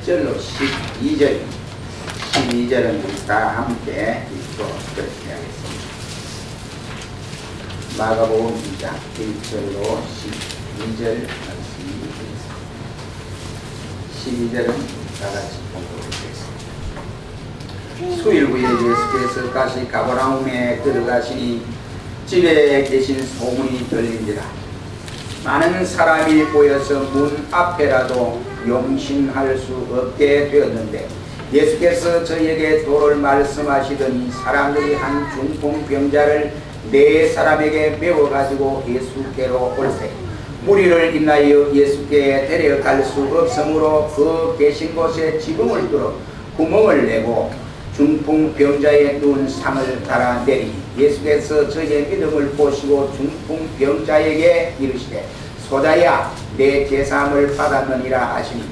1절로 12절, 12절은 다 함께 읽고 그렇게 하겠습니다. 마가복음 2장 1절로 12절 말씀이 되겠습니다. 12절은 다 같이 공부하겠습니다. 수일 후에 예수께서 다시 가버나움에 들어가시니 집에 계신 소문이 들린지라. 많은 사람이 모여서 문 앞에라도 용신할 수 없게 되었는데 예수께서 저희에게 도를 말씀하시더니 사람들이 한 중풍병자를 4사람에게 메워가지고 예수께로 올세 무리를 인하여 예수께 데려갈 수 없으므로 그 계신 곳에 지붕을 뚫어 구멍을 내고 중풍병자의 눈 상을 달아 내리니 예수께서 저희의 믿음을 보시고 중풍병자에게 이르시되 소자야 내 제사함을 받았느니라 하시니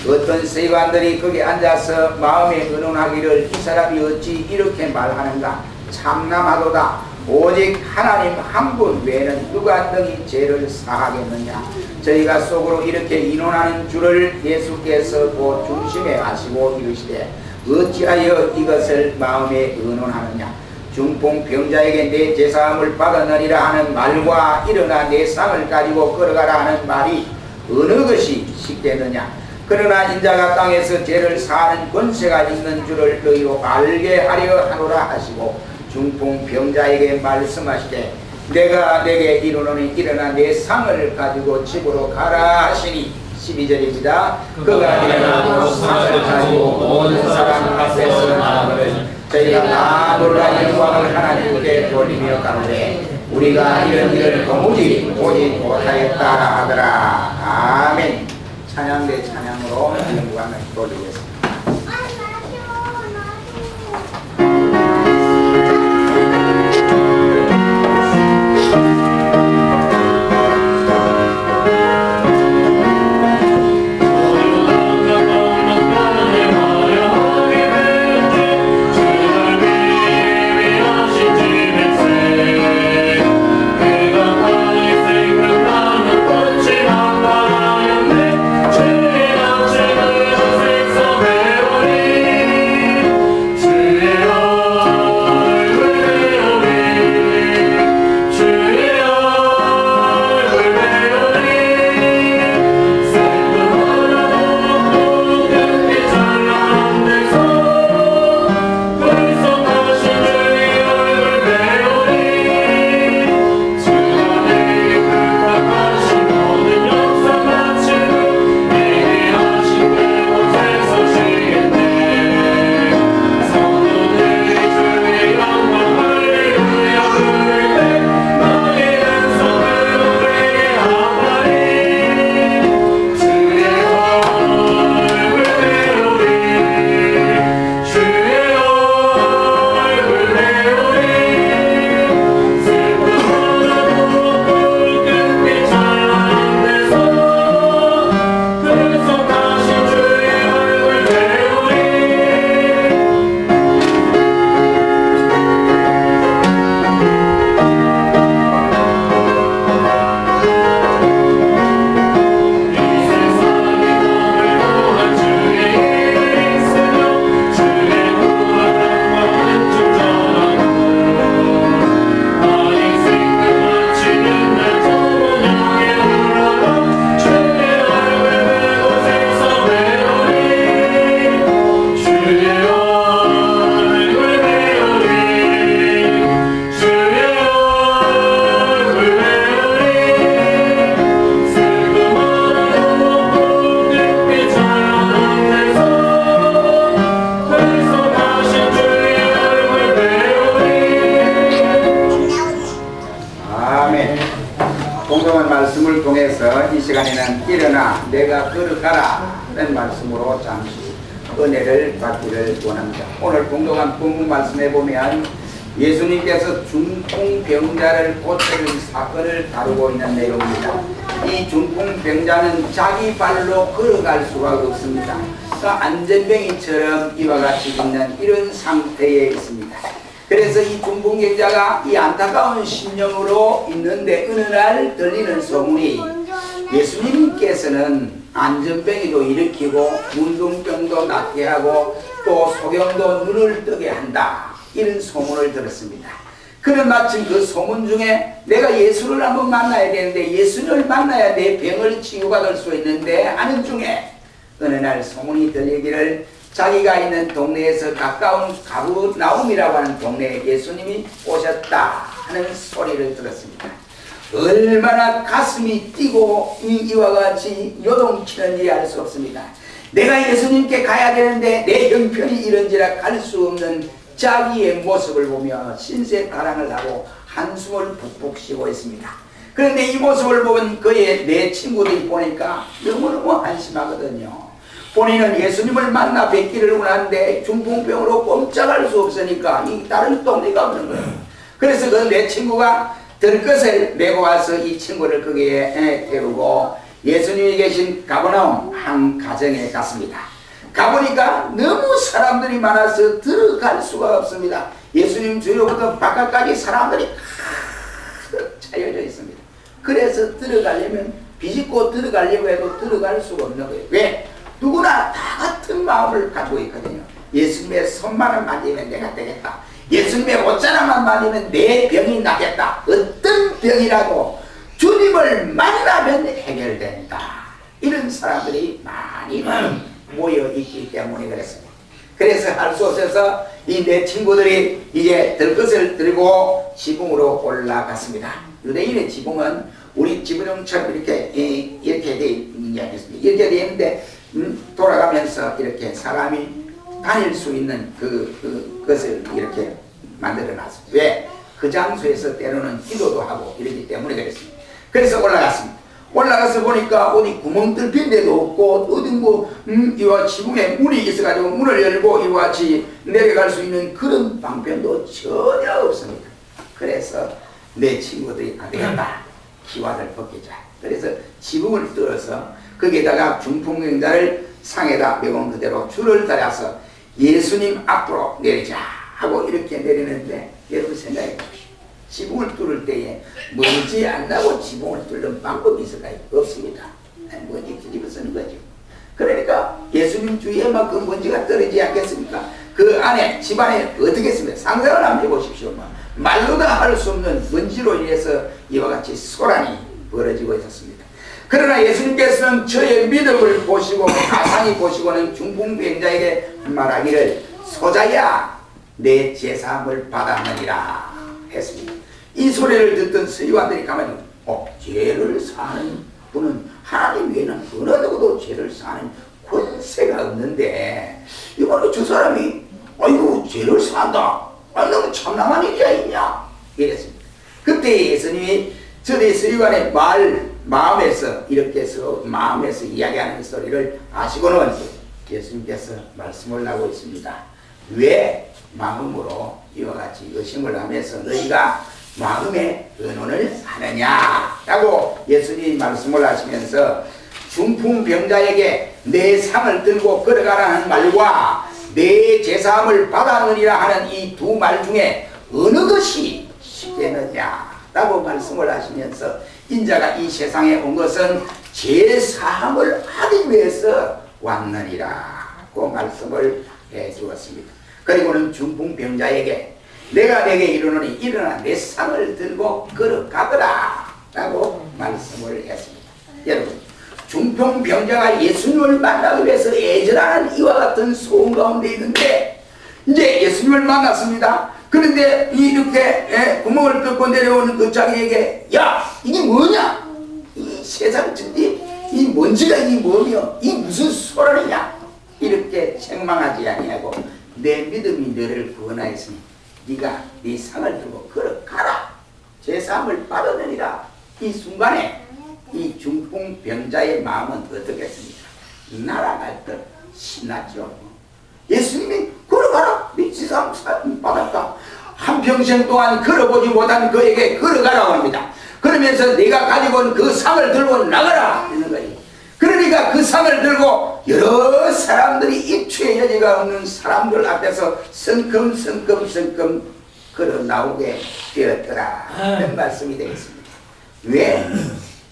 어떤 세관들이 거기 앉아서 마음에 의논하기를 이 사람이 어찌 이렇게 말하는가 참남하도다. 오직 하나님 한 분 외에는 누가 너희 죄를 사하겠느냐. 저희가 속으로 이렇게 의논하는 줄을 예수께서 곧 중심에 하시고 이르시되 어찌하여 이것을 마음에 의논하느냐. 중풍병자에게 내 제사함을 받았느니라 하는 말과 일어나 내 상을 가지고 걸어가라 하는 말이 어느 것이 쉽겠느냐. 그러나 인자가 땅에서 죄를 사하는 권세가 있는 줄을 너희로 알게 하려 하노라 하시고 중풍병자에게 말씀하시되 내가 내게 이르노니 일어나 내 상을 가지고 집으로 가라 하시니 12절입니다. 그가 일어나고 상을 가지고 모든 사람 앞에서 나아가면 저희가 다 놀라 영광을 하나님께 돌리며 가는데 우리가 이런 일을 도무지 보지 못하였다 하더라. 아멘. 찬양 대 찬양으로 영광을 돌리겠습니다. 말씀을 통해서 이 시간에는 일어나 내가 걸어가라 라는 말씀으로 잠시 은혜를 받기를 원합니다. 오늘 공동한 본문 말씀에 보면 예수님께서 중풍병자를 고쳐준 사건을 다루고 있는 내용입니다. 이 중풍병자는 자기 발로 걸어갈 수가 없습니다. 안전뱅이처럼 이와 같이 있는 이런 상태에 있습니다. 그래서 이 중풍병자가 이 안타까운 심령으로 있는데 어느 날 들리는 소문이 예수님께서는 안전병이도 일으키고 문둥병도 낫게 하고 또 소경도 눈을 뜨게 한다. 이런 소문을 들었습니다. 그는 마침 그 소문 중에 내가 예수를 한번 만나야 되는데 예수를 만나야 내 병을 치유받을 수 있는데 하는 중에 어느 날 소문이 들리기를 자기가 있는 동네에서 가까운 가브나움이라고 하는 동네에 예수님이 오셨다 하는 소리를 들었습니다. 얼마나 가슴이 뛰고 이와 같이 요동치는지 알 수 없습니다. 내가 예수님께 가야 되는데 내 형편이 이런지라 갈 수 없는 자기의 모습을 보며 신세가랑을 하고 한숨을 푹푹 쉬고 있습니다. 그런데 이 모습을 본 그의 내 친구들이 보니까 너무너무 한심하거든요. 본인은 예수님을 만나 뵙기를 원하는데 중풍병으로 꼼짝할 수 없으니까 이 다른 동네가 없는 거예요. 그래서 그 내 친구가 들것을 메고 와서 이 친구를 거기에 태우고 예수님이 계신 가버나움 한 가정에 갔습니다. 가보니까 너무 사람들이 많아서 들어갈 수가 없습니다. 예수님 주요부터 바깥까지 사람들이 가득 차여져 있습니다. 그래서 들어가려면 비집고 들어가려고 해도 들어갈 수가 없는 거예요. 왜? 누구나 다 같은 마음을 가지고 있거든요. 예수님의 손만을 만지면 내가 되겠다. 예수님의 옷자락만 만지면 내 병이 나겠다. 어떤 병이라도 주님을 만나면 해결된다. 이런 사람들이 많이 모여 있기 때문에 그랬습니다. 그래서 할 수 없어서 이 내 친구들이 이제 들것을 들고 지붕으로 올라갔습니다. 유대인의 지붕은 우리 지붕처럼 이렇게 돼 있습니다. 이렇게 돼 있는데 돌아가면서 이렇게 사람이 다닐 수 있는 그것을 이렇게 만들어 놨습니다. 왜? 그 장소에서 때로는 기도도 하고 이러기 때문에 그랬습니다. 그래서 올라갔습니다. 올라가서 보니까 어디 구멍 뚫힌 데도 없고 어디 이와 지붕에 문이 있어가지고 문을 열고 이와 같이 내려갈 수 있는 그런 방편도 전혀 없습니다. 그래서 내 친구들이 안 되겠다. 기와를 벗기자. 그래서 지붕을 뚫어서 거기에다가 중풍병자를 상에다 매운 그대로 줄을 달아서 예수님 앞으로 내리자 하고 이렇게 내리는데 여러분 생각해 보십시오. 지붕을 뚫을 때에 먼지 안 나고 지붕을 뚫는 방법이 있을까요? 없습니다. 먼지 뒤집어 쓰는 거죠. 그러니까 예수님 주위에만 그 먼지가 떨어지지 않겠습니까? 그 안에 집안에 어떻게 했습니까? 상상을 한번 해보십시오. 말로 다 할 수 없는 먼지로 인해서 이와 같이 소란이 벌어지고 있었습니다. 그러나 예수님께서는 저의 믿음을 보시고 가상히 보시고는 중풍병자에게 말하기를 소자야 내 제사함을 받았느니라 했습니다. 이 소리를 듣던 서기관들이 가만히 죄를 사는 분은 하나님 외에는 어느 누구도 죄를 사는 권세가 없는데 이거는 저 사람이 아이고 죄를 산다. 아니 너무 참남한 일이야 있냐 이랬습니다. 그때 예수님이 저대 서기관의 마음에서 이렇게 해서 마음에서 이야기하는 소리를 아시고는 예수님께서 말씀을 하고 있습니다. 왜 마음으로 이와 같이 의심을 하면서 너희가 마음의 의논을 하느냐라고 예수님이 말씀을 하시면서 중풍병자에게 내 상을 들고 걸어가라는 말과 내 제사함을 받았느니라 하는 이 두 말 중에 어느 것이 쉽겠느냐라고 말씀을 하시면서 인자가 이 세상에 온 것은 제사함을 하기 위해서 왔느니라고 말씀을 해 주었습니다. 그리고는 중풍병자에게 내가 내게 이르노니 일어나 내 상을 들고 걸어가더라 라고 말씀을 했습니다. 여러분 중풍병자가 예수님을 만나기 위해서 애절하는 이와 같은 소음 가운데 있는데 이제 예수님을 만났습니다. 그런데 이렇게 구멍을 뚫고 내려오는 그 자기에게 야 이게 뭐냐 이 세상 천지 이 먼지가 이게 뭐며 이 무슨 소란이냐 이렇게 책망하지 아니하고 내 믿음이 너를 구원하였으니 네가 네 상을 들고 걸어가라 제사함을 받았느니라. 이 순간에 이 중풍병자의 마음은 어떻겠습니까? 날아갈 듯 신났죠. 예수님이 걸어가라 네 제사함 받았다. 한평생 동안 걸어보지 못한 그에게 걸어가라고 합니다. 그러면서 네가 가지고 온 그 상을 들고 나가라 이런 거예요. 그러니까 그 상을 들고 여러 사람들이 입추의 여지가 없는 사람들 앞에서 성큼성큼성큼 걸어 나오게 되었더라 하는 말씀이 되겠습니다. 왜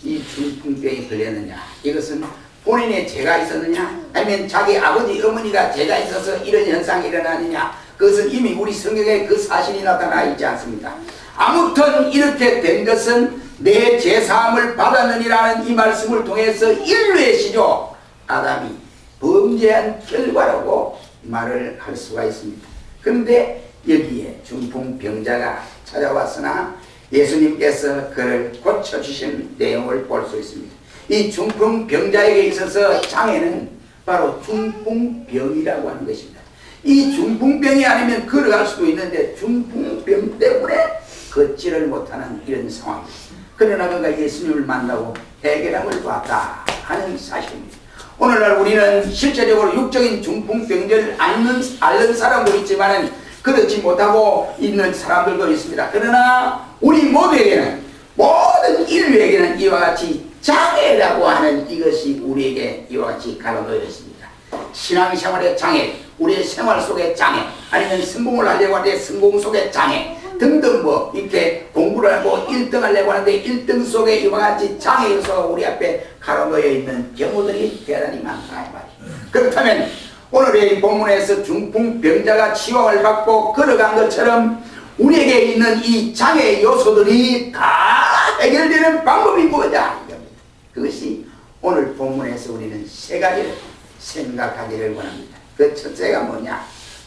이 중풍병이 걸렸느냐? 이것은 본인의 죄가 있었느냐, 아니면 자기 아버지 어머니가 죄가 있어서 이런 현상이 일어나느냐, 그것은 이미 우리 성경에 그 사실이 나타나 있지 않습니다. 아무튼 이렇게 된 것은 내 죄사함을 받았느니라는 이 말씀을 통해서 인류의 시조 아담이 범죄한 결과라고 말을 할 수가 있습니다. 그런데 여기에 중풍병자가 찾아왔으나 예수님께서 그를 고쳐주신 내용을 볼 수 있습니다. 이 중풍병자에게 있어서 장애는 바로 중풍병이라고 하는 것입니다. 이 중풍병이 아니면 걸어갈 수도 있는데 중풍병 때문에 걷지를 못하는 이런 상황입니다. 그러나 그가 예수님을 만나고 해결함을 봤다 하는 사실입니다. 오늘날 우리는 실제적으로 육적인 중풍병자를 앓는 사람도 있지만 그렇지 못하고 있는 사람들도 있습니다. 그러나 우리 모두에게는, 모든 인류에게는 이와 같이 장애라고 하는 이것이 우리에게 이와 같이 가로놓여 있습니다. 신앙생활의 장애, 우리의 생활 속의 장애, 아니면 성공을 하려고 하는데 성공 속의 장애 등등, 뭐 이렇게 공부를 하고 1등 하려고 하는데 1등 속에 이와 같이 장애 요소가 우리 앞에 가로놓여 있는 경우들이 대단히 많다 이 말이에요. 그렇다면 오늘의 본문에서 중풍병자가 치유를 받고 걸어간 것처럼 우리에게 있는 이 장애 요소들이 다 해결되는 방법이 뭐냐 이겁니다. 그것이 오늘 본문에서 우리는 세 가지를 생각하기를 원합니다. 그 첫째가 뭐냐?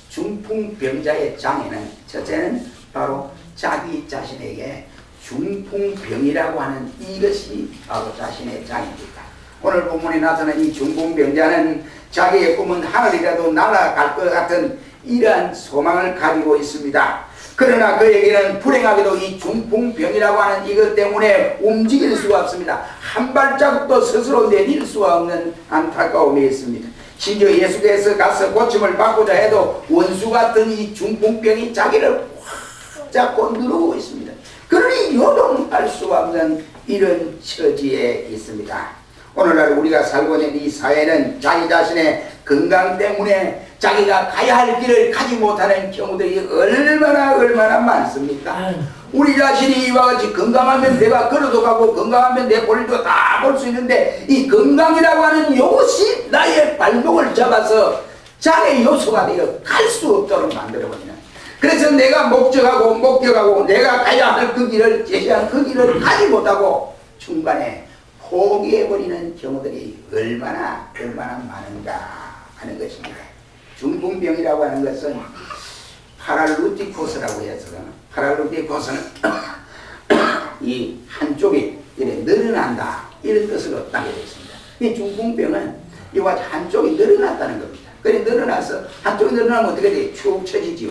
중풍병자의 장애는, 첫째는 바로 자기 자신에게 중풍병이라고 하는 이것이 바로 자신의 장애입니다. 오늘 본문에 나타난 이 중풍병자는 자기의 꿈은 하늘이라도 날아갈 것 같은 이러한 소망을 가지고 있습니다. 그러나 그에게는 불행하게도 이 중풍병이라고 하는 이것 때문에 움직일 수가 없습니다. 한 발자국도 스스로 내릴 수가 없는 안타까움이 있습니다. 심지어 예수께서 가서 고침을 받고자 해도 원수 같은 이 중풍병이 자기를 확 잡고 누르고 있습니다. 그러니 요동할 수가 없는 이런 처지에 있습니다. 오늘날 우리가 살고 있는 이 사회는 자기 자신의 건강 때문에 자기가 가야 할 길을 가지 못하는 경우들이 얼마나 많습니까? 우리 자신이 이와 같이 건강하면 내가 걸어도 가고 건강하면 내 볼일도 다 볼 수 있는데 이 건강이라고 하는 이것이 나의 발목을 잡아서 장애 요소가 되어 갈 수 없도록 만들어버리는, 그래서 내가 목적하고 내가 가야 할 그 길을 제시한 그 길을 가지 못하고 중간에 포기해버리는 경우들이 얼마나 많은가 하는 것입니다. 중풍병이라고 하는 것은 파랄루티코스라고 해서, 파랄루티코스는 이 한쪽이 이렇게 늘어난다 이런 뜻으로 따게 되어 있습니다. 이 중풍병은 이와 같이 한쪽이 늘어났다는 겁니다. 그래 늘어나서 한쪽이 늘어나면 어떻게 돼? 축 처지지요.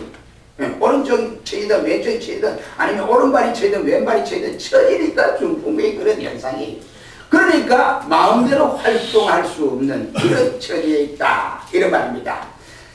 오른쪽이 처지든 왼쪽이 처지든 아니면 오른발이 처지든 왼발이 처지든 처지니까 중풍병이 그런 현상이, 그러니까 마음대로 활동할 수 없는 이런 처지에 있다 이런 말입니다.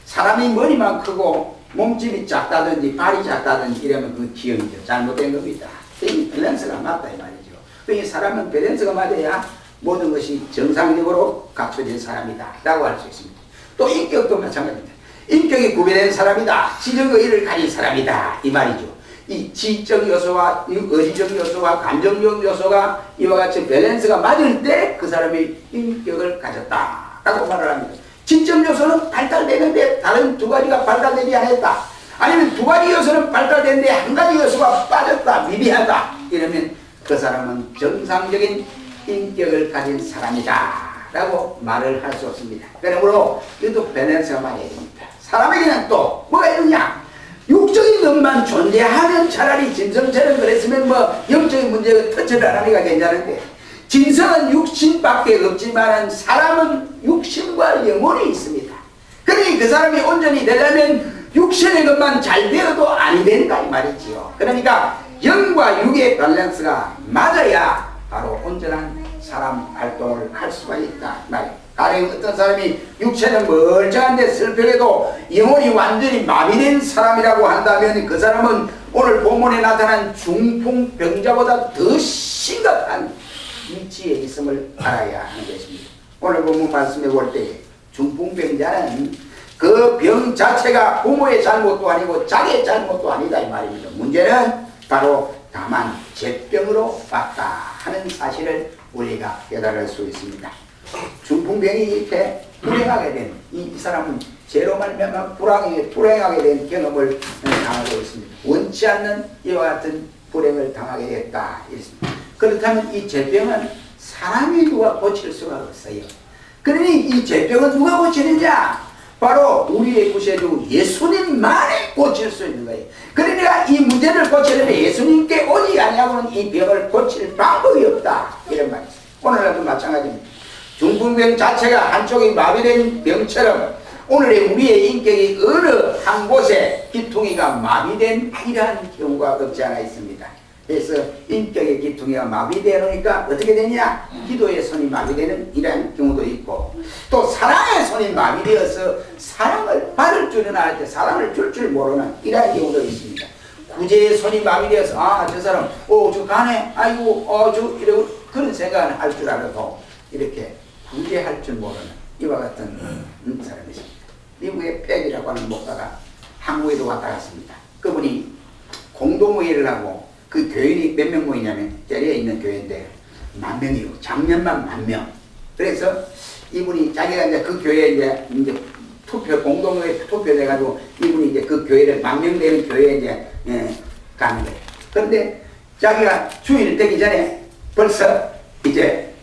사람이 머리만 크고 몸집이 작다든지 발이 작다든지 이러면 그 기형이죠. 잘못된 겁니다. 이 밸런스가 맞다 이 말이죠. 이 사람은 밸런스가 맞아야 모든 것이 정상적으로 갖춰진 사람이다 라고 할 수 있습니다. 또 인격도 마찬가지입니다. 인격이 구별된 사람이다, 지적 의의를 가진 사람이다 이 말이죠. 이 지적 요소와 의지적 요소와 감정적 요소가 이와 같이 밸런스가 맞을 때 그 사람이 인격을 가졌다 라고 말을 합니다. 지적 요소는 발달되는데 다른 두 가지가 발달되지 않았다, 아니면 두 가지 요소는 발달되는데 한 가지 요소가 빠졌다, 미비하다, 이러면 그 사람은 정상적인 인격을 가진 사람이다 라고 말을 할 수 없습니다. 그러므로 이것도 밸런스가 맞아야 됩니다. 사람에게는 또 뭐가 있느냐? 육적인 것만 존재하면 차라리 짐승처럼 그랬으면 뭐 영적인 문제가 터치를 안 하니까 괜찮은데, 짐승은 육신밖에 없지만 사람은 육신과 영혼이 있습니다. 그러니 그 사람이 온전히 되려면 육신의 것만 잘 되어도 아니 된다 이 말이지요. 그러니까 영과 육의 밸런스가 맞아야 바로 온전한 사람 활동을 할 수가 있다 말이에요. 가령 어떤 사람이 육체는 멀쩡한데 슬프게도 영혼이 완전히 마비된 사람이라고 한다면 그 사람은 오늘 본문에 나타난 중풍병자보다 더 심각한 위치에 있음을 알아야 하는 것입니다. 오늘 본문 말씀해 볼 때 중풍병자는 그 병 자체가 부모의 잘못도 아니고 자기의 잘못도 아니다 이 말입니다. 문제는 바로 다만 잿병으로 왔다 하는 사실을 우리가 깨달을 수 있습니다. 중풍병이 이렇게 불행하게 된 이 사람은 죄로 말미암아 불행하게 된 경험을 당하고 있습니다. 원치 않는 이와 같은 불행을 당하게 됐다. 이렇습니다. 그렇다면 이 죄병은 사람이 누가 고칠 수가 없어요. 그러니 이 죄병은 누가 고치느냐? 바로 우리의 구세주 예수님만이 고칠 수 있는 거예요. 그러니까 이 문제를 고치려면 예수님께 오지 아니하고는 이 병을 고칠 방법이 없다. 이런 말이죠. 오늘날도 마찬가지입니다. 중풍병 자체가 한쪽이 마비된 병처럼 오늘의 우리의 인격이 어느 한 곳에 기퉁이가 마비된 이러한 경우가 없지 않아 있습니다. 그래서 인격의 기퉁이가 마비되니까 어떻게 되냐? 기도의 손이 마비되는 이러한 경우도 있고, 또 사랑의 손이 마비되어서 사랑을 받을 줄은 알때 사랑을 줄 모르는 이러한 경우도 있습니다. 구제의 손이 마비되어서 아, 저 사람 저 가네, 아이고 저 이러고 그런 생각을 할 줄 알아도 이렇게 구제할 줄 모르는 이와 같은 사람이십니다. 미국의 팩이라고 하는 목사가 한국에도 왔다 갔습니다. 그분이 공동회의를 하고 그 교인이 몇 명 모이냐면 저리에 있는 교회인데 10,000명이요. 작년만 10,000명. 그래서 이분이 자기가 이제 그 교회에 이제 투표 공동회의 투표돼가지고 이분이 이제 그 교회를 10,000명 되는 교회에 이제 가는 거예요. 그런데 자기가 주일 되기 전에 벌써 이제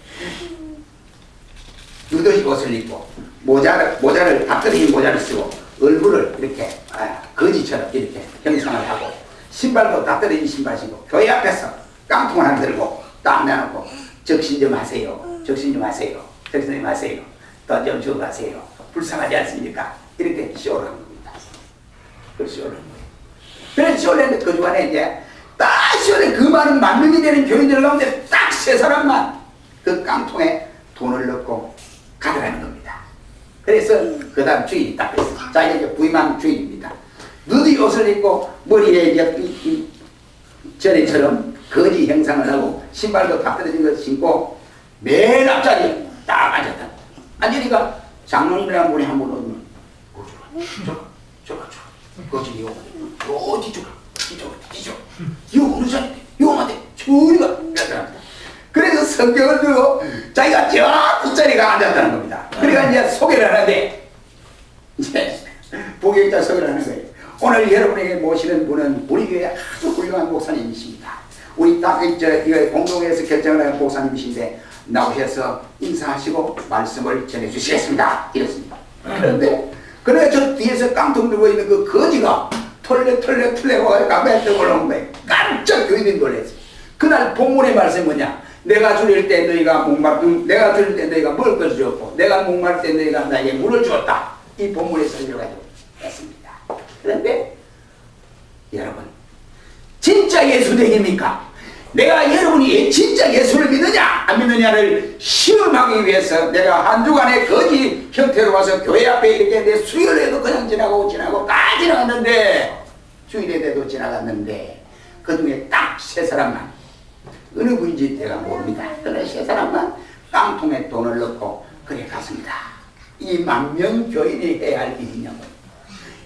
누더기 옷을 입고 모자를 닥터린 모자를 쓰고 얼굴을 이렇게 거지처럼 이렇게 형상을 하고 신발도 닥터린 신발 신고 교회 앞에서 깡통을 하나 들고 딱 내놓고 적신 좀 하세요. 적신 좀 하세요. 적신 좀 하세요. 돈 좀 주고 가세요. 불쌍하지 않습니까? 이렇게 쇼를 한 겁니다. 그 쇼를 한 거예요. 그래서 쇼를 했는데 그 주간에 이제 딱 쇼를 그 많은 10,000명이 되는 교인들 가운데 딱 3사람만 그 깡통에 돈을 넣고 가져가는 겁니다. 그래서 그 다음 주인이 딱 했어요. 자, 이제 부임한 주인입니다. 누디 옷을 입고 머리에 이제 전에처럼 거지 형상을 하고 신발도 다 떨어진 것 신고 맨 앞자리에 딱 앉았다. 앉으니까 장로님이랑 분이 한 분 오면 저가 거지 이거 어디 저가 이거 어느 자리인데 이거 맞대 저리가 앉았다. 그래서 성경을 들고 자기가 저 뒷자리가 앉았다는 겁니다. 그러니까 이제 소개를 하는데 이제 부교육자 소개를 하는 거예요. 오늘 여러분에게 모시는 분은 우리 교회 아주 훌륭한 목사님이십니다. 우리 딱 공동회에서 결정을 한 목사님이신데 나오셔서 인사하시고 말씀을 전해주시겠습니다. 이랬습니다. 그런데 저 뒤에서 깡통 들고 있는 그 거지가 털레 와서 가까이 올라온 거예요. 깜짝 교인들이 놀랐어요. 그날 본문의 말씀이 뭐냐? 내가 줄일 때 너희가 내가 줄일 때 너희가 먹을 것을 주었고 내가 목마를 때 너희가 나에게 물을 주었다. 이 본문의 설교를 가지고 했습니다. 그런데 여러분 진짜 예수 되십니까? 내가 여러분이 진짜 예수를 믿느냐 안 믿느냐를 시험하기 위해서 내가 한 주간의 거지 형태로 와서 교회 앞에 이렇게 내 수요일에도 그냥 지나고 다 지나갔는데 주일에도 지나갔는데 그 중에 딱 3사람만 어느 분인지 제가 모릅니다. 그러나 3사람만 깡통에 돈을 넣고 그래 갔습니다. 이 10,000명 교인이 해야 할 일이냐고.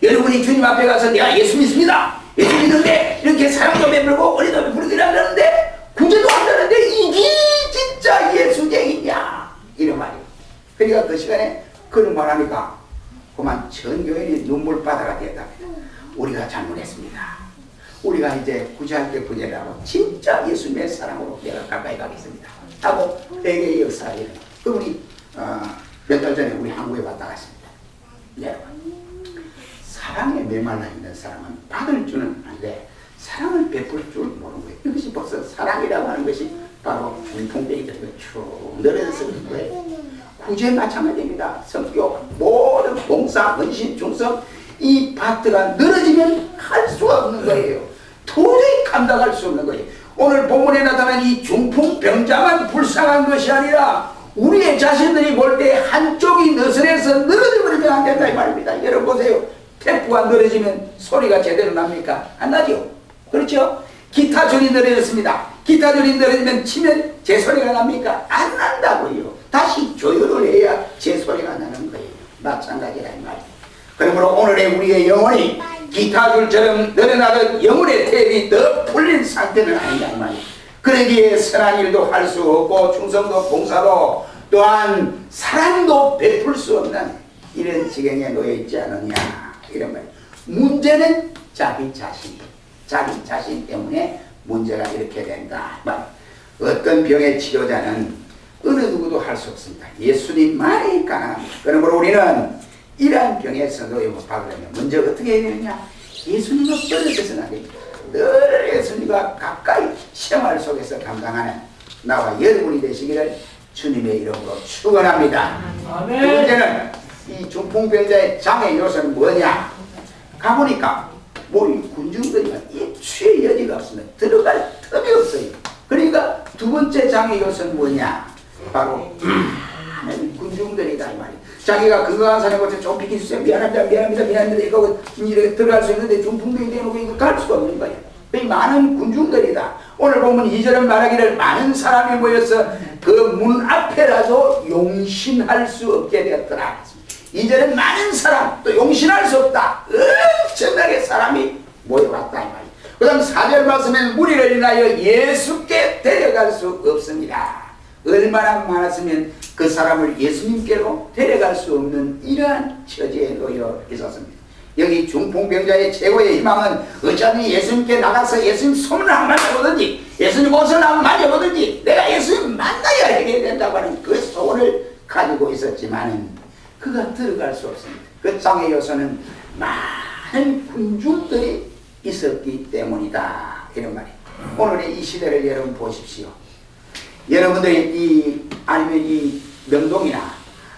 여러분이 주님 앞에 가서 내가 예수 믿습니다. 예수 믿는데 이렇게 사랑도 베풀고 어리도 베풀기라 그러는데 구제도 한다는데 이게 진짜 예수쟁이냐 이런 말이에요. 그러니까 그 시간에 그런 말하니까 그만 전 교인이 눈물바다가 되었답니다. 우리가 잘못했습니다. 우리가 이제 구제할 때 구제를 하고 진짜 예수님의 사랑으로 내가 가까이 가겠습니다 하고 회개의 역사가 일어나. 그분이 몇 달 전에 우리 한국에 왔다 갔습니다. 여러분 사랑에 메말라 있는 사람은 받을 줄은 아는데 사랑을 베풀 줄 모르는 거예요. 이것이 벌써 사랑이라고 하는 것이 바로 중풍병이 쭉 늘어서 있는 거예요. 구제 마찬가지입니다. 성격, 모든 봉사, 헌신, 충성 이 파트가 늘어지면 할 수가 없는 거예요. 도저히 감당할 수 없는 거예요. 오늘 본문에 나타난 이 중풍병자만 불쌍한 것이 아니라 우리의 자신들이 볼 때 한쪽이 느슨해서 늘어져 버리면 안 된다 이 말입니다. 여러분 보세요. 테프가 늘어지면 소리가 제대로 납니까? 안 나죠? 그렇죠? 기타 줄이 늘어졌습니다. 기타 줄이 늘어지면 치면 제 소리가 납니까? 안 난다고요. 다시 조율을 해야 제 소리가 나는 거예요. 마찬가지라 이 말이에요. 그러므로 오늘의 우리의 영혼이 기타 줄처럼 늘어나던 영혼의 탭이 더 풀린 상태는 아니다 이 말이에요. 그러기에 선한 일도 할 수 없고 충성도 봉사도 또한 사랑도 베풀 수 없는 이런 지경에 놓여 있지 않느냐 이런 말이에요. 문제는 자기 자신 때문에 문제가 이렇게 된다. 어떤 병의 치료자는 어느 누구도 할 수 없습니다. 예수님만이 가능합니다. 그러므로 우리는 이러한 병에서 놓여 못 박으려면 먼저 어떻게 해야 되느냐? 예수님과 떨어져서는 안 됩니다. 늘 예수님과 가까이 생활 속에서 감당하는 나와 여러분이 되시기를 주님의 이름으로 축원합니다. 두 번째는 이 중풍병자의 장애 요소는 뭐냐? 가보니까 우리 군중들이 입추의 여지가 없습니다. 들어갈 틈이 없어요. 그러니까 두 번째 장애 요소는 뭐냐? 바로 많은 군중들이다 이 말이에요. 자기가 건강한 사람한테 좀 비켜주세요. 미안합니다. 이거 이렇게 들어갈 수 있는데 중풍병이 되놓고 이거 갈 수가 없는 거예요. 이 많은 군중들이다. 오늘 보면 2절은 말하기를 많은 사람이 모여서 그 문 앞에라도 용신할 수 없게 되었더라. 2절은 많은 사람, 또 용신할 수 없다. 엄청나게 사람이 모여왔다 이 말이에요. 그 다음 4절 말씀에는 무리를 인하여 예수께 데려갈 수 없습니다. 얼마나 많았으면 그 사람을 예수님께로 데려갈 수 없는 이러한 처지에 놓여 있었습니다. 여기 중풍병자의 최고의 희망은 어차피 예수님께 나가서 예수님 손을 한번 만져보든지 예수님 옷을 한번 만져보든지 내가 예수님 만나야 하게 된다고 하는 그 소원을 가지고 있었지만 그가 들어갈 수 없습니다. 그 장애 요소는 많은 군중들이 있었기 때문이다 이런 말이에요. 오늘의 이 시대를 여러분 보십시오. 여러분들이 아니면 이 명동이나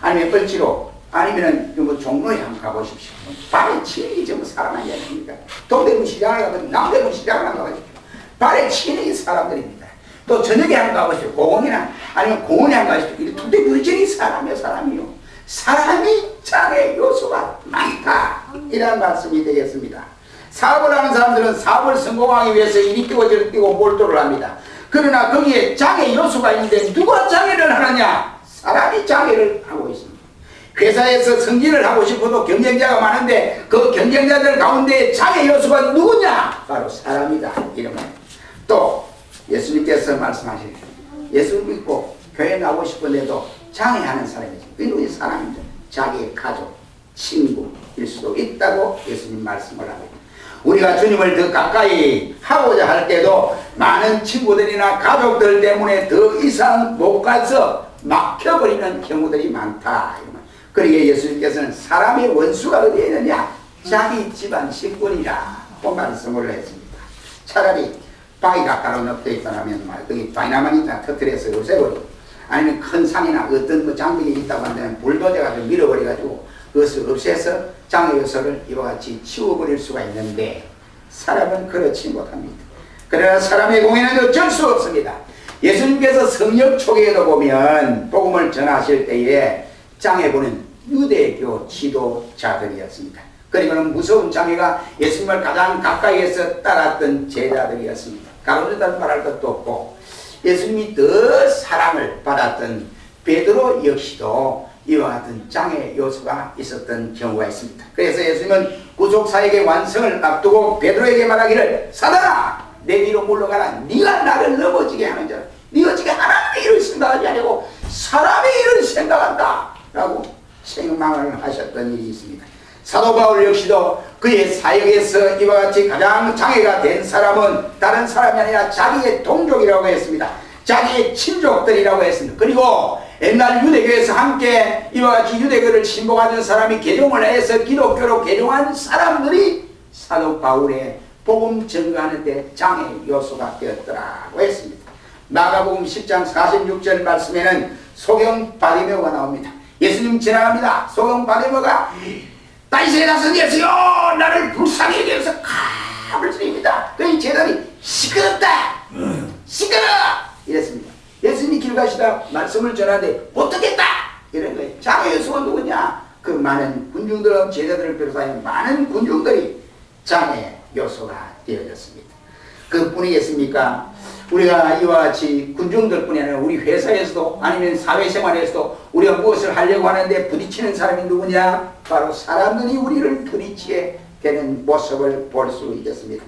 아니면 을지로 아니면 뭐 종로에 한번 가보십시오. 발에 치는 전부 사람 아니십니까? 동대문 시장을 가든 남대문 시장을 한번 가보십시오. 발에 치는 게 사람들입니다. 또 저녁에 한번 가보십시오. 공원이나 아니면 공원에 한번 가십시오. 이 두대 부딪히는 사람이요. 사람이 장애 요소가 많다. 이런 말씀이 되겠습니다. 사업을 하는 사람들은 사업을 성공하기 위해서 이리 뛰고 저리 뛰고 몰두를 합니다. 그러나 거기에 장애 요소가 있는데 누가 장애를 하느냐? 사람이 장애를 하고 있습니다. 회사에서 승진을 하고 싶어도 경쟁자가 많은데 그 경쟁자들 가운데 장애 요소가 누구냐? 바로 사람이다. 이런 말. 또 예수님께서 말씀하시는 예수 믿고 교회 나오고 싶은데도 장애하는 사람이죠. 이런 사람이죠. 자기의 가족, 친구일 수도 있다고 예수님 말씀을 하고 우리가 주님을 더 가까이 하고자 할 때도 많은 친구들이나 가족들 때문에 더 이상 못 가서 막혀버리는 경우들이 많다. 그러기에 예수님께서는 사람의 원수가 어디에 있느냐? 자기 집안 식구니라 고 말씀을 했습니다. 차라리 바위가 가로 엎여 있다면 거기 바위나만 있다 터뜨려서 없애버리고 아니면 큰 산이나 어떤 뭐 장벽이 있다고 한다면 불도저가 좀 밀어버려가지고 그것을 없애서 장애 요소를 이와 같이 치워버릴 수가 있는데 사람은 그렇지 못합니다. 그러나 사람의 공에는 어쩔 수 없습니다. 예수님께서 성령 초기에도 보면 복음을 전하실 때에 장애부는 유대교 지도자들이었습니다. 그리고는 무서운 장애가 예수님을 가장 가까이에서 따랐던 제자들이었습니다. 가로주다 말할 것도 없고 예수님이 더 사랑을 받았던 베드로 역시도 이와 같은 장애 요소가 있었던 경우가 있습니다. 그래서 예수님은 구속사역의 완성을 앞두고 베드로에게 말하기를 사단아 내 뒤로 물러가라. 네가 나를 넘어지게 하는 자라. 네가 지금 하나님의 일을 생각하지 않고 사람의 일을 생각한다 라고 책망을 하셨던 일이 있습니다. 사도 바울 역시도 그의 사역에서 이와 같이 가장 장애가 된 사람은 다른 사람이 아니라 자기의 동족이라고 했습니다. 자기의 친족들이라고 했습니다. 그리고 옛날 유대교에서 함께 이와 같이 유대교를 신봉하던 사람이 개종을 해서 기독교로 개종한 사람들이 사도 바울의 복음 전가하는 데 장애 요소가 되었더라고 했습니다. 마가복음 10장 46절 말씀에는 소경 바리메오가 나옵니다. 예수님 지나갑니다. 소경 바리메오가 다윗의 자손 예수여 나를 불쌍히 여겨서 칼을 드립니다. 그의 제자들이 시끄럽다 시끄러 이랬습니다. 예수님이 길 가시다 말씀을 전하되 못듣겠다 이런 거예요. 장애 요소가 누구냐? 그 많은 군중들 제자들을 비롯하여 많은 군중들이 장애 요소가 되어졌습니다. 그뿐이겠습니까? 우리가 이와 같이 군중들 뿐이 아니라 우리 회사에서도 아니면 사회생활에서도 우리가 무엇을 하려고 하는데 부딪히는 사람이 누구냐? 바로 사람들이 우리를 부딪히게 되는 모습을 볼 수 있겠습니다.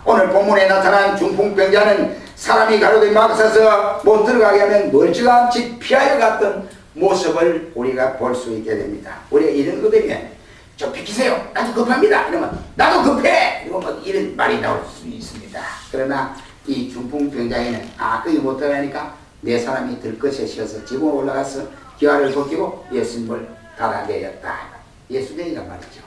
오늘 본문에 나타난 중풍병자는 사람이 가로등 막 서서 못 들어가게 하면 멀찌감치 피하여 갔던 모습을 우리가 볼 수 있게 됩니다. 우리가 이런 거 되면 좀 비키세요. 나도 급합니다. 이러면 나도 급해. 이거 뭐 이런 말이 나올 수 있습니다. 그러나 이 중풍병자에는 그게 못하니까 네 사람이 들것에 쉬어서 지붕에 올라가서 기와를 벗기고 예수님을 달아내렸다. 예수님이란 말이죠.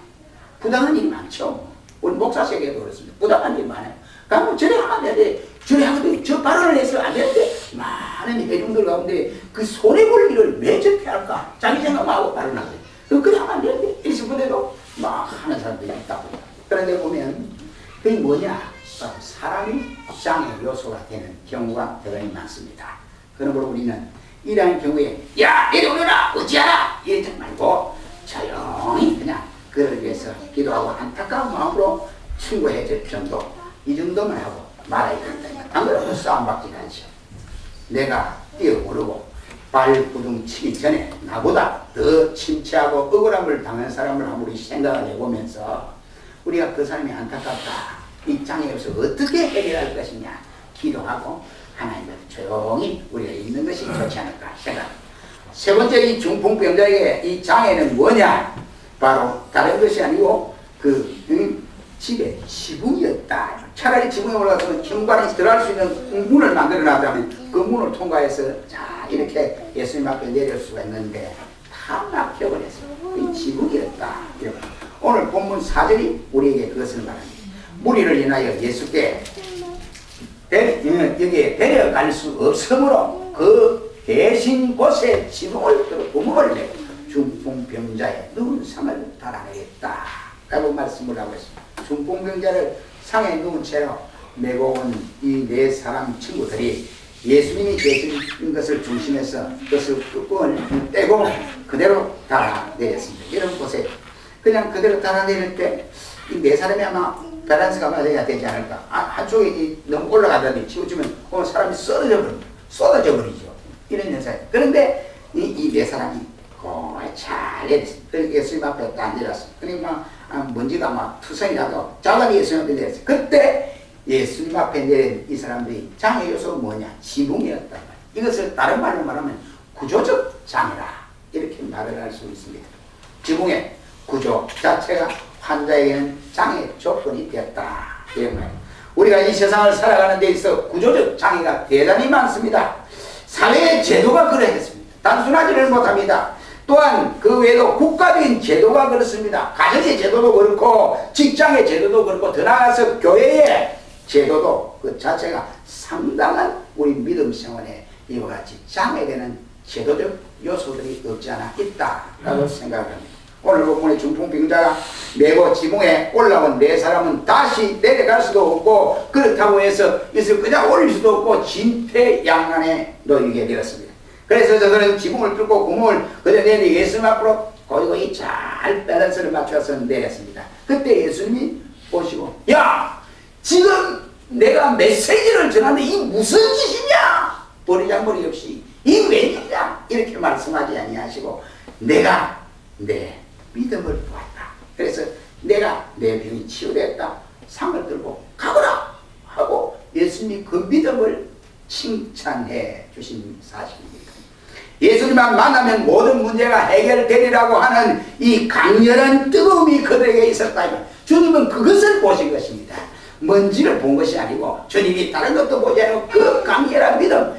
부당한 일이 많죠. 우리 목사에게도 그렇습니다. 부당한 일이 많아요. 그러면 저래 하면 안 되는데 저래 하면 저 발언을 해서 안 되는데 많은 회중들 가운데 그 손해볼 일을 왜 저렇게 할까? 자기 생각만 하고 발언하고 그래 하면 안 되는데 이 싶은데도 막 하는 사람들이 있다고. 그런데 보면 그게 뭐냐? 사람이 장애 요소가 되는 경우가 대단히 많습니다. 그러므로 우리는 이러한 경우에 야 내려오너라 어찌하라 이러지 말고 조용히 그냥 그를 위해서 기도하고 안타까운 마음으로 충고해 줄 정도 이 정도만 하고 말아야 된다. 안 그러면 싸움받지 않죠. 내가 뛰어오르고 발구둥 치기 전에 나보다 더 침체하고 억울함을 당한 사람을 아무리 생각을 해보면서 우리가 그 사람이 안타깝다. 이 장애에서 어떻게 해결할 것이냐 기도하고 하나님을 조용히 우리가 있는 것이 좋지 않을까 생각합니다. 세 번째 이 중풍병자에게 이 장애는 뭐냐? 바로 다른 것이 아니고 집에 지붕이었다. 차라리 지붕에 올라가서 김관이 들어갈 수 있는 문을 만들어 놨다면 그 문을 통과해서 자 이렇게 예수님 앞에 내릴 수가 있는데 다 막혀버렸어요. 이 지붕이었다. 오늘 본문 4절이 우리에게 그것을 말합니다. 무리를 인하여 예수께 여기에 데려갈 수 없으므로 그 계신 곳에 지붕을 구멍을 내고 중풍병자의 누운 상을 달아내겠다 라고 말씀을 하고 있습니다. 중풍병자를 상에 누운 채로 메고 온 이 네 사람 친구들이 예수님이 계신 것을 중심해서 그것을 뚜껑을 떼고 그대로 달아내렸습니다. 이런 곳에 그냥 그대로 달아내릴 때 이 네 사람이 아마 밸런스가 맞아야 되지 않을까. 한쪽에 너무 올라가다니 치우치면 사람이 쏟아져 버리죠. 이런 현상이. 그런데 이 네 사람이 잘 내렸어요. 예수님 앞에 딱 내렸어요. 그러니까 먼지가 막 투성이 나도 작은 예수님 앞에 내렸어요. 그때 예수님 앞에 내린 이 사람들이 장애 요소가 뭐냐? 지붕이었단 말이에요. 이것을 다른 말로 말하면 구조적 장애라 이렇게 말을 할 수 있습니다. 지붕의 구조 자체가 환자에게는 장애 조건이 되었다. 이런 말이에요. 우리가 이 세상을 살아가는 데 있어 구조적 장애가 대단히 많습니다. 사회의 제도가 그러했습니다. 단순하지는 못합니다. 또한 그 외에도 국가적인 제도가 그렇습니다. 가정의 제도도 그렇고 직장의 제도도 그렇고 더 나아가서 교회의 제도도 그 자체가 상당한 우리 믿음 생활에 이와 같이 장애되는 제도적 요소들이 없지 않아 있다라고 생각합니다. 오늘 본문의 중풍병자가 메고 지붕에 올라온 네 사람은 다시 내려갈 수도 없고 그렇다고 해서 이것을 그냥 올릴 수도 없고 진퇴양난에 놓이게 되었습니다. 그래서 저들은 지붕을 뚫고 구멍을 그대로 내려 예수님 앞으로 거의 잘 밸런스를 맞춰서 내렸습니다. 그때 예수님이 보시고 야 지금 내가 메시지를 전하는데 이 무슨 짓이냐 버리장머리 없이 이 웬일이냐 이렇게 말씀하지 아니하시고 내가 내 믿음을 보았다. 그래서 내가 내 병이 치유됐다. 상을 들고 가거라 하고 예수님이 그 믿음을 칭찬해 주신 사실입니다. 예수님만 만나면 모든 문제가 해결되리라고 하는 이 강렬한 뜨거움이 그들에게 있었다. 주님은 그것을 보신 것입니다. 먼지를 본 것이 아니고 주님이 다른 것도 보지 않고 그 강렬한 믿음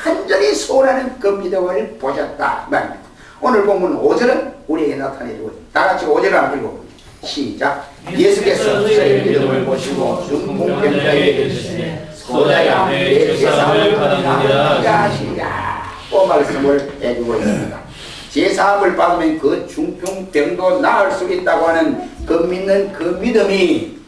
간절히 소원하는 그 믿음을 보셨다 말입니다. 오늘 본문 5절은 우리에게 나타내주고 다같이 5절을 한번 읽어봅니다. 시작. 예수께서 저의 믿음을 보시고 중풍병자에게 이르시되 소자야 내 죄사함을 받으리라 하시니라 그 말씀을 해주고 있습니다. 죄사함을 받으면 그 중풍병도 나을 수 있다고 하는 그 믿는 그 믿음이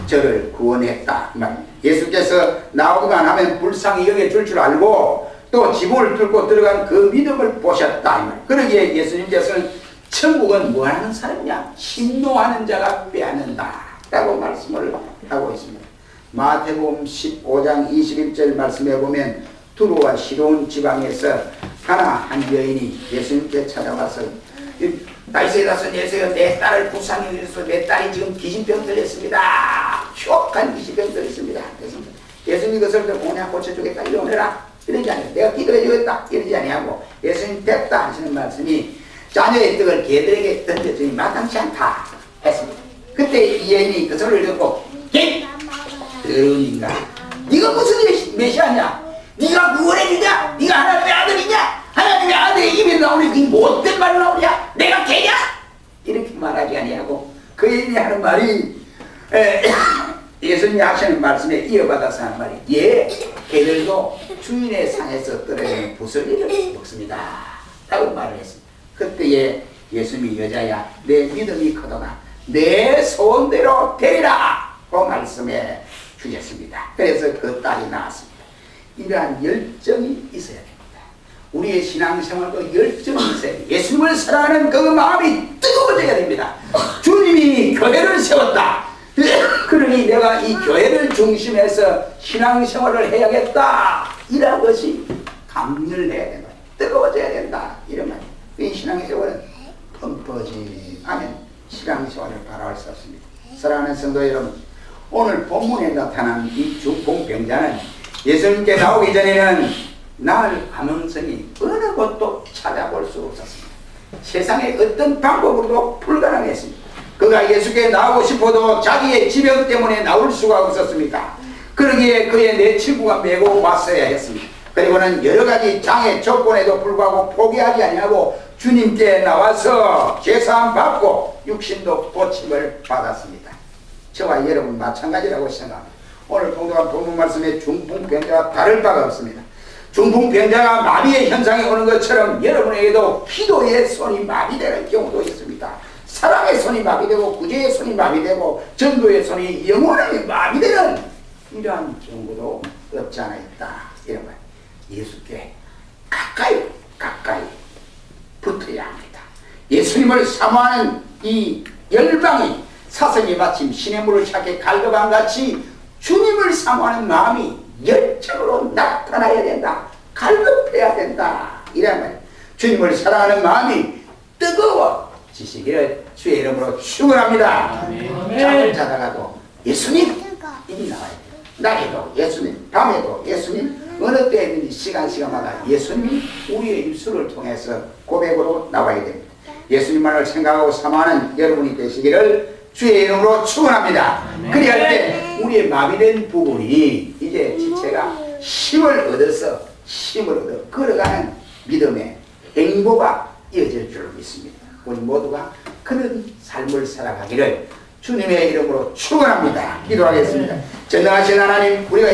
저를 구원했다 말입니다. 예수께서 나오기만 하면 불쌍히 여겨줄 줄 알고 또 지붕을 뚫고 들어간 그 믿음을 보셨다. 그러기에 예수님께서는 천국은 뭐하는 사람이냐? 신노하는 자가 빼앗는다 라고 말씀을 하고 있습니다. 마태복음 15장 21절 말씀해 보면 두루와 시돈 지방에서 한 여인이 예수님께 찾아와서 나이스에 가서 예수여 내 딸을 불쌍히 여겨서 내 딸이 지금 귀신병 들렸습니다. 흉한 귀신병 들렸습니다. 예수님이 그것을 오냐 고쳐주겠다 이리 오너라 이러지 않아요. 내가 기도해 주겠다 이러지 아니하고 예수님 됐다 하시는 말씀이 자녀의 떡을 개들에게 던져주니 마땅치 않다 했습니다. 그때 이 여인이 그 소리를 듣고 개! 더러운 인간, 네가 무슨 메시아냐? 네가 구원해 주냐? 네가 하나님의 아들이냐? 하나님의 아들의 입에 나오는 그 못된 말 나오냐? 내가 개냐? 이렇게 말하지 아니하고 그 여인이 하는 말이 예수님이 하시는 말씀에 이어받아서 하는 말이 개들도 주인의 상에서 떨어지는 부스러기를 먹습니다 라고 말을 했습니다. 그때에 예수님이 여자야 내 믿음이 크도다 내 소원대로 되리라 그 말씀에 주셨습니다. 그래서 그 딸이 나왔습니다. 이러한 열정이 있어야 됩니다. 우리의 신앙생활도 열정이 있어야 됩니다. 예수님을 사랑하는 그 마음이 뜨거워져야 됩니다. 주님이 교회를 세웠다. 그러니 내가 이 교회를 중심해서 신앙생활을 해야겠다. 이런 것이 강렬해야 된다. 뜨거워져야 된다. 이런 말이에요. 이 신앙생활은 펌퍼짐하면 신앙생활을 바라볼 수 없습니다. 사랑하는 성도 여러분, 오늘 본문에 나타난 이 중풍병자는 예수님께 나오기 전에는 나을 가능성이 어느 곳도 찾아볼 수 없었습니다. 세상의 어떤 방법으로도 불가능했습니다. 그가 예수께 나오고 싶어도 자기의 지병 때문에 나올 수가 없었습니다. 그러기에 그의 네 친구가 메고 왔어야 했습니다. 그리고는 여러 가지 장애 조건에도 불구하고 포기하지 아니하고 주님께 나와서 제사함 받고 육신도 고침을 받았습니다. 저와 여러분 마찬가지라고 생각합니다. 오늘 공동한 본문 말씀에 중풍병자와 다를 바가 없습니다. 중풍병자가 마비의 현상이 오는 것처럼 여러분에게도 기도의 손이 마비되는 경우도 있습니다. 사랑의 손이 마비되고 구제의 손이 마비되고 전도의 손이 영원히 마비되는 이러한 경우도 없지 않아 있다. 이런 말. 예수께 가까이 붙어야 합니다. 예수님을 사모하는 이 열방이 사슴이 마침 시냇물을 찾게 갈급함같이 주님을 사모하는 마음이 열정으로 나타나야 된다. 갈급해야 된다. 이런 말. 주님을 사랑하는 마음이 뜨거워지시기를 주의 이름으로 축원합니다. 잠을 자다가도 예수님 이미 나와야 돼요. 낮에도 예수님, 밤에도 예수님, 어느 때든지 시간마다 예수님이 우리의 입술을 통해서 고백으로 나와야 됩니다. 예수님만을 생각하고 사모하는 여러분이 되시기를 주의 이름으로 축원합니다. 그리할 때 우리의 마비된 부분이 이제 지체가 힘을 얻어 걸어가는 믿음의 행보가 이어질 줄 믿습니다. 우리 모두가 그런 삶을 살아가기를 주님의 이름으로 축원합니다. 기도하겠습니다. 전능하신 하나님, 우리가